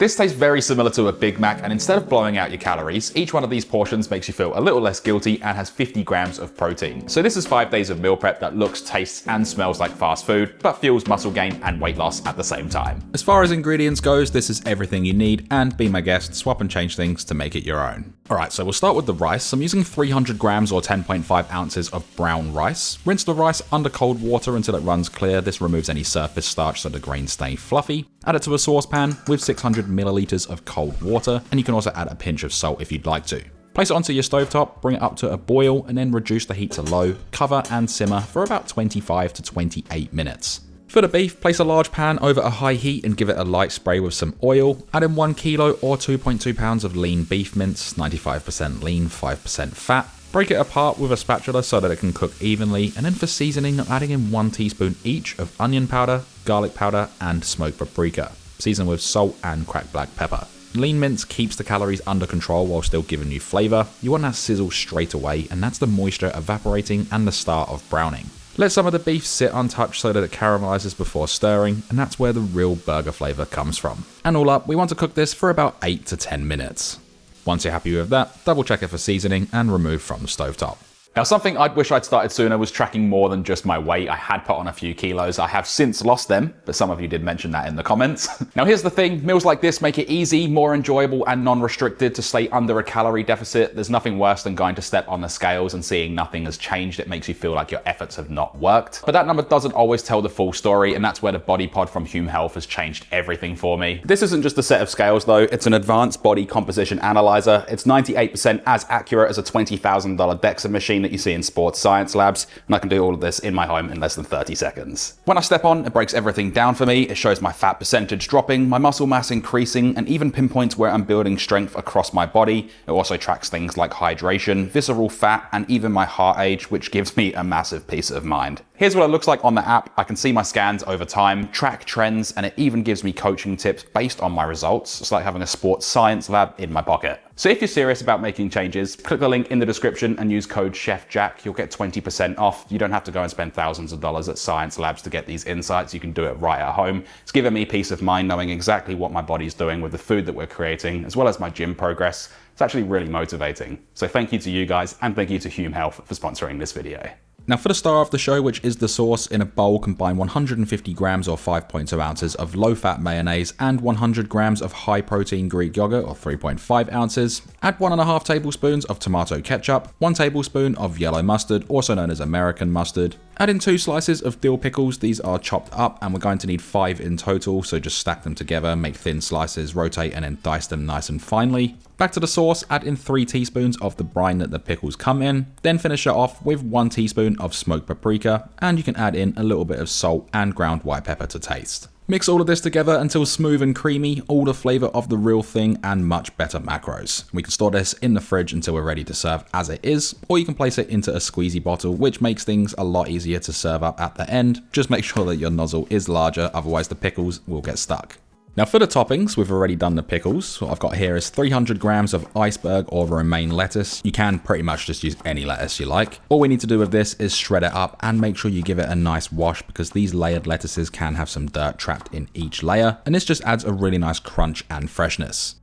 This tastes very similar to a Big Mac, and instead of blowing out your calories, each one of these portions makes you feel a little less guilty and has 50 grams of protein. So this is 5 days of meal prep that looks, tastes, and smells like fast food, but fuels muscle gain and weight loss at the same time. As far as ingredients goes, this is everything you need, and be my guest, swap and change things to make it your own. Alright, so we'll start with the rice. I'm using 300 grams or 10.5 ounces of brown rice. Rinse the rice under cold water until it runs clear. This removes any surface starch so the grains stay fluffy. Add it to a saucepan with 600 milliliters of cold water, and you can also add a pinch of salt if you'd like to. Place it onto your stovetop, bring it up to a boil, and then reduce the heat to low. Cover and simmer for about 25 to 28 minutes. For the beef, place a large pan over a high heat and give it a light spray with some oil. Add in 1 kilo or 2.2 pounds of lean beef mince, 95% lean, 5% fat. Break it apart with a spatula so that it can cook evenly, and then for seasoning, I'm adding in 1 teaspoon each of onion powder, garlic powder, and smoked paprika. Season with salt and cracked black pepper. Lean mince keeps the calories under control while still giving you flavour. You want that sizzle straight away, and that's the moisture evaporating and the start of browning. Let some of the beef sit untouched so that it caramelizes before stirring, and that's where the real burger flavour comes from. And all up, we want to cook this for about 8 to 10 minutes. Once you're happy with that, double check it for seasoning and remove from the stovetop. Now, something I'd wish I'd started sooner was tracking more than just my weight. I had put on a few kilos. I have since lost them, but some of you did mention that in the comments. Now, here's the thing. Meals like this make it easy, more enjoyable, and non-restricted to stay under a calorie deficit. There's nothing worse than going to step on the scales and seeing nothing has changed. It makes you feel like your efforts have not worked. But that number doesn't always tell the full story, and that's where the Body Pod from Hume Health has changed everything for me. This isn't just a set of scales, though. It's an advanced body composition analyzer. It's 98% as accurate as a $20,000 DEXA machine that you see in sports science labs, and I can do all of this in my home in less than 30 seconds. When I step on, it breaks everything down for me. It shows my fat percentage dropping, my muscle mass increasing, and even pinpoints where I'm building strength across my body. It also tracks things like hydration, visceral fat, and even my heart age, which gives me a massive peace of mind. Here's what it looks like on the app. I can see my scans over time, track trends, and it even gives me coaching tips based on my results. It's like having a sports science lab in my pocket. So if you're serious about making changes, click the link in the description and use code CHEFJACK. You'll get 20% off. You don't have to go and spend thousands of dollars at science labs to get these insights. You can do it right at home. It's given me peace of mind knowing exactly what my body's doing with the food that we're creating, as well as my gym progress. It's actually really motivating. So thank you to you guys, and thank you to Hume Health for sponsoring this video. Now for the star of the show, which is the sauce, in a bowl combine 150 grams or 5.2 ounces of low-fat mayonnaise and 100 grams of high-protein Greek yogurt or 3.5 ounces. Add 1.5 tablespoons of tomato ketchup, 1 tablespoon of yellow mustard, also known as American mustard. Add in 2 slices of dill pickles. These are chopped up, and we're going to need 5 in total, so just stack them together, make thin slices, rotate, and then dice them nice and finely. Back to the sauce, add in 3 teaspoons of the brine that the pickles come in, then finish it off with 1 teaspoon of smoked paprika, and you can add in a little bit of salt and ground white pepper to taste. Mix all of this together until smooth and creamy, all the flavour of the real thing and much better macros. We can store this in the fridge until we're ready to serve as it is, or you can place it into a squeezy bottle, which makes things a lot easier to serve up at the end. Just make sure that your nozzle is larger, otherwise the pickles will get stuck. Now for the toppings, we've already done the pickles. What I've got here is 300 grams of iceberg or romaine lettuce. You can pretty much just use any lettuce you like. All we need to do with this is shred it up and make sure you give it a nice wash, because these layered lettuces can have some dirt trapped in each layer, and this just adds a really nice crunch and freshness.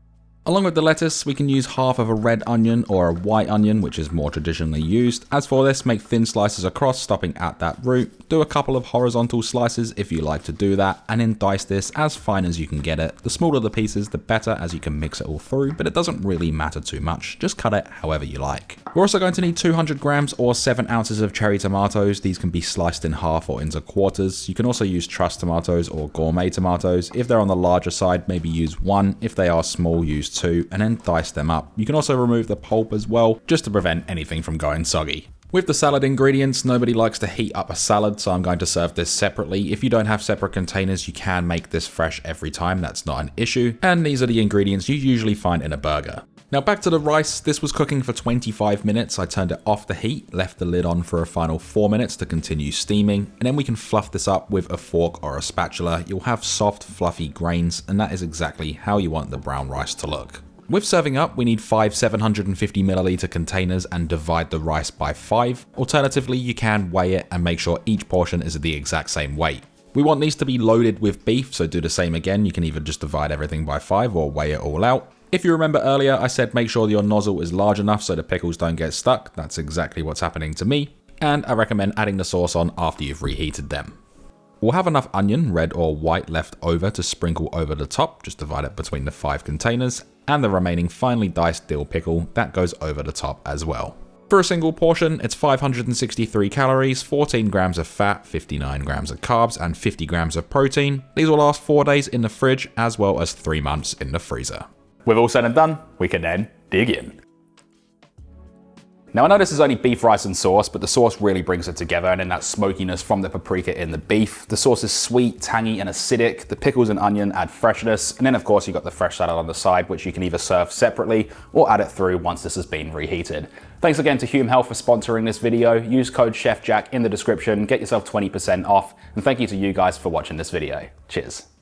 Along with the lettuce, we can use half of a red onion or a white onion, which is more traditionally used. As for this, make thin slices across, stopping at that root. Do a couple of horizontal slices if you like to do that, and then dice this as fine as you can get it. The smaller the pieces, the better, as you can mix it all through, but it doesn't really matter too much. Just cut it however you like. We're also going to need 200 grams or 7 ounces of cherry tomatoes. These can be sliced in half or into quarters. You can also use truss tomatoes or gourmet tomatoes. If they're on the larger side, maybe use 1. If they are small, use 2, and then dice them up. You can also remove the pulp as well, just to prevent anything from going soggy. With the salad ingredients, nobody likes to heat up a salad, so I'm going to serve this separately. If you don't have separate containers, you can make this fresh every time. That's not an issue. And these are the ingredients you usually find in a burger. Now back to the rice. This was cooking for 25 minutes. I turned it off the heat, left the lid on for a final 4 minutes to continue steaming, and then we can fluff this up with a fork or a spatula. You'll have soft, fluffy grains, and that is exactly how you want the brown rice to look. With serving up, we need 5 750 milliliter containers and divide the rice by 5. Alternatively, you can weigh it and make sure each portion is the exact same weight. We want these to be loaded with beef, so do the same again. You can either just divide everything by 5 or weigh it all out. If you remember earlier, I said make sure your nozzle is large enough so the pickles don't get stuck. That's exactly what's happening to me. And I recommend adding the sauce on after you've reheated them. We'll have enough onion, red or white, left over to sprinkle over the top. Just divide it between the 5 containers. And the remaining finely diced dill pickle, that goes over the top as well. For a single portion, it's 563 calories, 14 grams of fat, 59 grams of carbs, and 50 grams of protein. These will last 4 days in the fridge, as well as 3 months in the freezer. With all said and done, we can then dig in. Now I know this is only beef, rice and sauce, but the sauce really brings it together, and in that smokiness from the paprika in the beef. The sauce is sweet, tangy and acidic. The pickles and onion add freshness. And then of course you've got the fresh salad on the side, which you can either serve separately or add it through once this has been reheated. Thanks again to Hume Health for sponsoring this video. Use code CHEFJACK in the description, get yourself 20% off. And thank you to you guys for watching this video. Cheers.